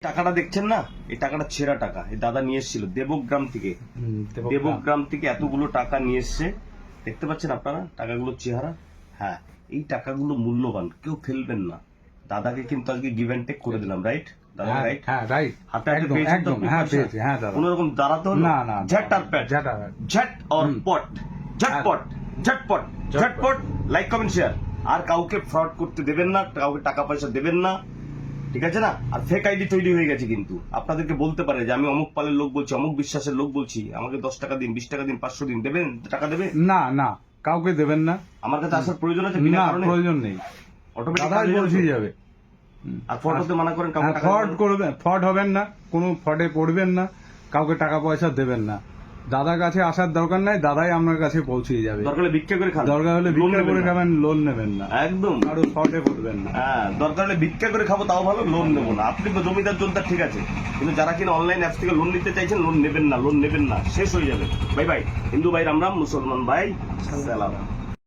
টাকাটা দেখছেন না, এই টাকাটা ছেঁড়া টাকা। এই দাদা নিয়ে এসেছিল দেবগ্রাম থেকে। দেবগ্রাম থেকে এতগুলো টাকা নিয়ে এসছে, দেখতে পাচ্ছেন আপনারা টাকাগুলোর চেহারা। হ্যাঁ, এই টাকাগুলো মূল্যবান, কেউ ফেলবেন না। দাদাকে কিন্তু আজকে গিভ অ্যান্ড টেক করে দিলাম, রাইট দাদা? রাইট, হ্যাঁ রাইট, হাতে হাতে পেয়েছেন তো? হ্যাঁ পেয়েছি, হ্যাঁ দাদা। কোন রকম দাঁড়াতে হলো না না, ঝট আর প্যাট, ঝট আর পট, ঝটপট ঝটপট ঝটপট। Like comment share. আর কাউকে ফ্রড করতে দেবেন না, কাউকে টাকা পয়সা দেবেন না, ঠিক আছে না? আর ফেক আইডি তৈরি হয়ে গেছে কিন্তু। আপনাদেরকে বলতে পারে যে আমি অমুক পালের লোক বলছি, অমুক বিশ্বাসের লোক বলছি, আমাকে 10 টাকা দিন, 20 টাকা দিন, 500 দিন, দেবেন? টাকা দেবে না না, কাউকে দেবেন না। আমার কাছে আসার প্রয়োজন আছে বিনা না, কারণে? প্রয়োজন নেই, অটোমেটিক দাদাই বলছি যাবে। আর ফ্রড হতে মানা করেন, কাউকে টাকা ফ্রড দেবেন না। করবেন, ফ্রড হবেন না, কোনো ফ্রডে পড়বেন না, কাউকে টাকা পয়সা দেবেন না। দাদার কাছে আসার দরকার নাই, দাদাই আপনার কাছে পৌঁছে যাবে। দরকার হলে ভিক্ষা করে খান, দরকার হলে লোন ভিক্ষা নেবেন করে না। খাবেন, লোন নেবেন না, একদম। কারো ফ্রডে পড়বেন না। হ্যাঁ, দরকার হলে ভিক্ষা করে খাবো তাও ভালো, লোন নেবো না। আপনি তো জমিদার জনতার, ঠিক আছে, কিন্তু যারা কিনা অনলাইন অ্যাপস থেকে লোন নিতে চাইছেন, লোন নেবেন না, লোন নেবেন না, শেষ হয়ে যাবে। Bye bye. হিন্দু ভাই রাম রাম, মুসলমান ভাই সালাম।